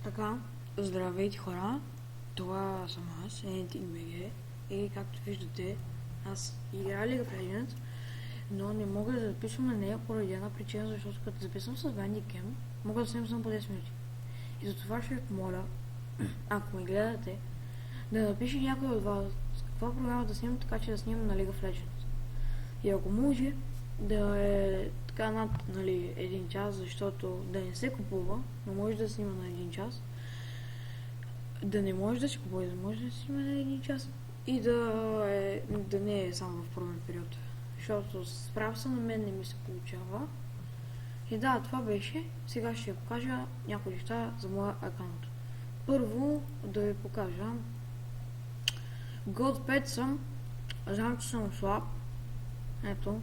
Така, здравейте хора, това съм аз, NTBG и както виждате, аз играя League of Legends, но не мога да записвам на нея поради една причина, защото като записвам с Bandicam, мога да снимам само по 10 минути. И затова ще ви помоля, ако ме гледате, да напише някой от вас с каква програма да снимам, така че да снимам на League of Legends. И ако може да е така над един час, защото да не се купува, но може да снима на един час, да не може да се купува, да може да се снима на един час и да не е само в пробен период. Защото справа се на мен не ми се получава. И да, това беше. Сега ще я покажа някои неща за моя акаунт. Първо да ви покажа. God 5 съм. Знам, че съм слаб. Ето.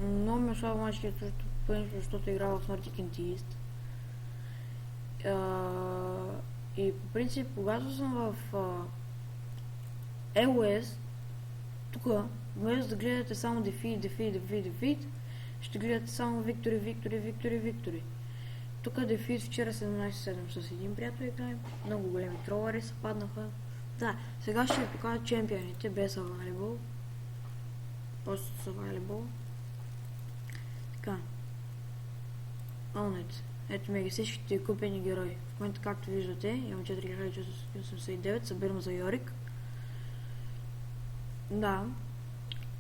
Много ме слабо мачките, защото играва в Nordic Entist. И по принцип, когато съм в LOS, тук, вместо да гледате само дефит, ще гледате само виктори. Тук дефит вчера 17-7 с един приятел играем. Много големи тролари се паднаха. Да, сега ще ви покажа чемпионите без Available. Просто с Available. Така. Олнет. Ето ми ги всичките купени герои. В момента, както виждате, имам 4489, събирам за Йорик. Да.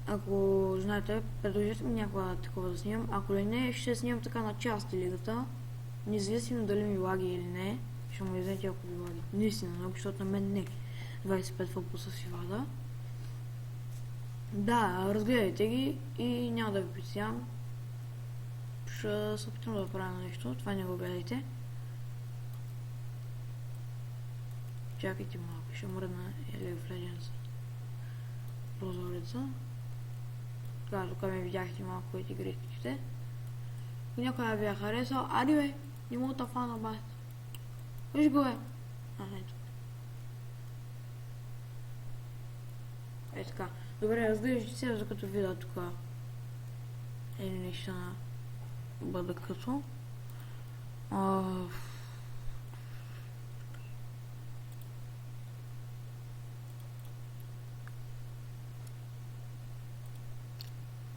Ако знаете, предложите ми някаква такова да снимам. Ако ли не, ще снимам така на части лигата. Независимо дали ми лаги или не. Ще му извините, ако ви лаги. Наистина много, защото на мен не. 25 фокуса си вада. Да, разгледайте ги и няма да ви притеснявам. Ще се опитам да правя нещо. Това не го гледайте. Чакайте малко, ще мръдна League of Legends прозореца. Така, тук ме видяхте малко, които игрите. И някой я бях харесал. Ади бе, не мога да фана баста. Виж го бе. Ето. Е така. Добре, разглеждайте се, докато видя тук неща на бъдъкато.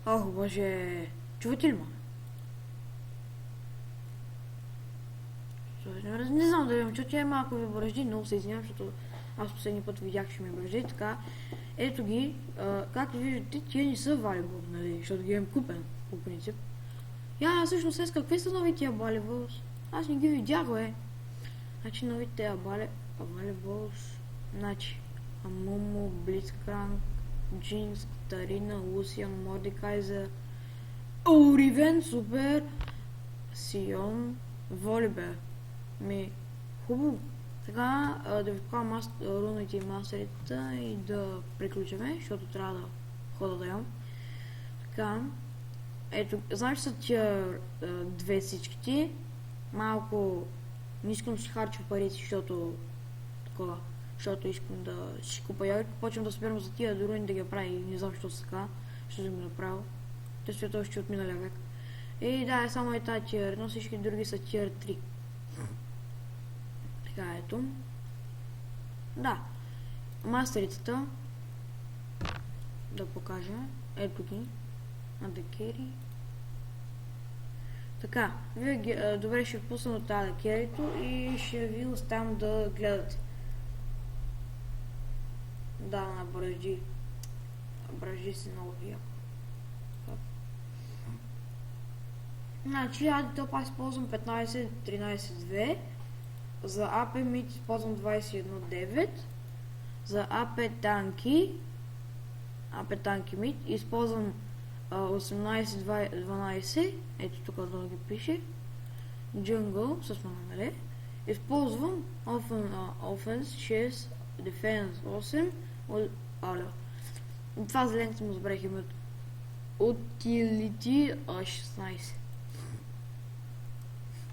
Ох, боже, чувате ли ме? Не знам дали ме чуете, малко ви бръжди, много се извинявам, защото аз последния път видях, че ми бръжди, така. Ето ги, както виждате, тия не са валибъл, нали, защото ги имам купен, по принцип. Всъщност сега какви са нови тия валибълс? Аз не ги видях, бе. Значи новите тия валибълс, значи, Амумо, Блицкранк, Джинкс, Тарина, Лусиан, Мордекайзер, Ривен, супер, Сион, Волибер. Хубаво. Сега да ви покажа руните и мастерите и да приключваме, защото трябва да хода да ям. Така. Ето, знам, че са тия две всичките. Малко не искам да си харча парите, защото искам да си купа Йорик. Почвам да събирам за тия руни да ги прави. Не знам, защо са така. Ще съм го направил. Те са още от миналия век. И да, само е тази тиер, но всички други са тиер 3. Така, ето. Да. Мастерицата. Да покажа. Ето ги. Адекери. Така. Вие добре ще пусна от адекерито и ще ви оставям да гледате. Да, на бръжди. Бръжди си много яко. Значи, топ аз използвам 15-13-2. За AP Mid използвам 21-9. За AP танки Mid използвам 18-12. Ето тук да ги пише. Jungle с манамеле. Използвам Offense 6, Defense 8. Това зелените му забрах името. Utility 16.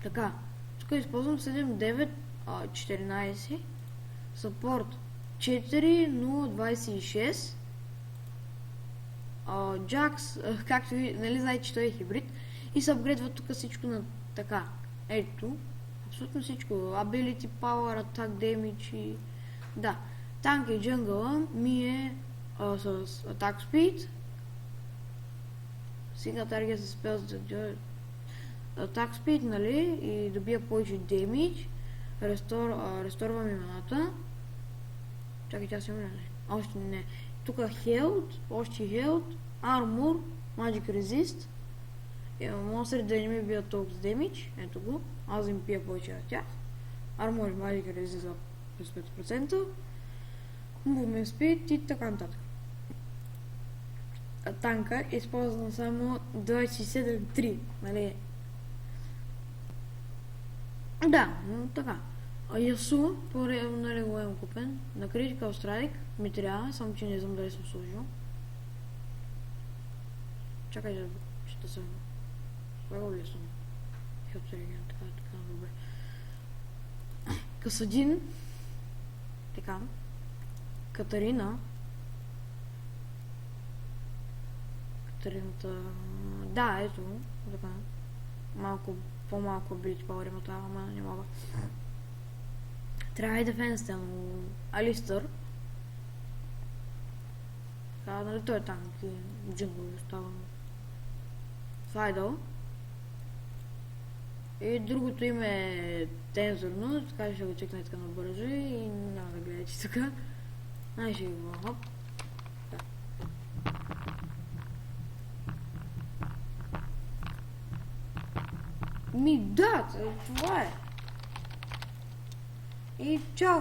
Така. Тук използвам 7-9-14. Support 4-0-26. Jax, както ви, нали знаете, че той е хибрид. И се апгрейдва тук всичко на така. Ето. абсолютно всичко. Ability, Power, Attack, Damage и... Да. Танк и джангъла ми е с Attack Speed. Сега Target се спел за Attack Speed, нали? И добия повече Damage. Ресторвам имената. Чакай, тя си умре. Още не. Тук Health, още Health, Armor, Magic Resist. Монстри да не ми бият толкова с Damage. Ето го. Аз им пия повече от тях. Armor и Magic Resist за плюс 5%. Movement Speed и така нататък. Танка е използвана само 27-3, нали? Да, така. Ясу, нали го имам купен. На Critical Strike ми трябва, само че не знам дали съм служил. Чакай, ще съм. Слагал ли съм? Хелп регион, така, добре. Касадин. Така. Катарината... Да, ето. Така. Малко, по-малко бить по-времето, ама не мога. Трябва и дефенсите, но... Алистър. Така, нали той е танк и джингъл остава. Файдъл. И другото име е Тензорно, така ще го чекна така набързо и няма да гледате така. Ще го хоп. Да. Да, това е. И чао!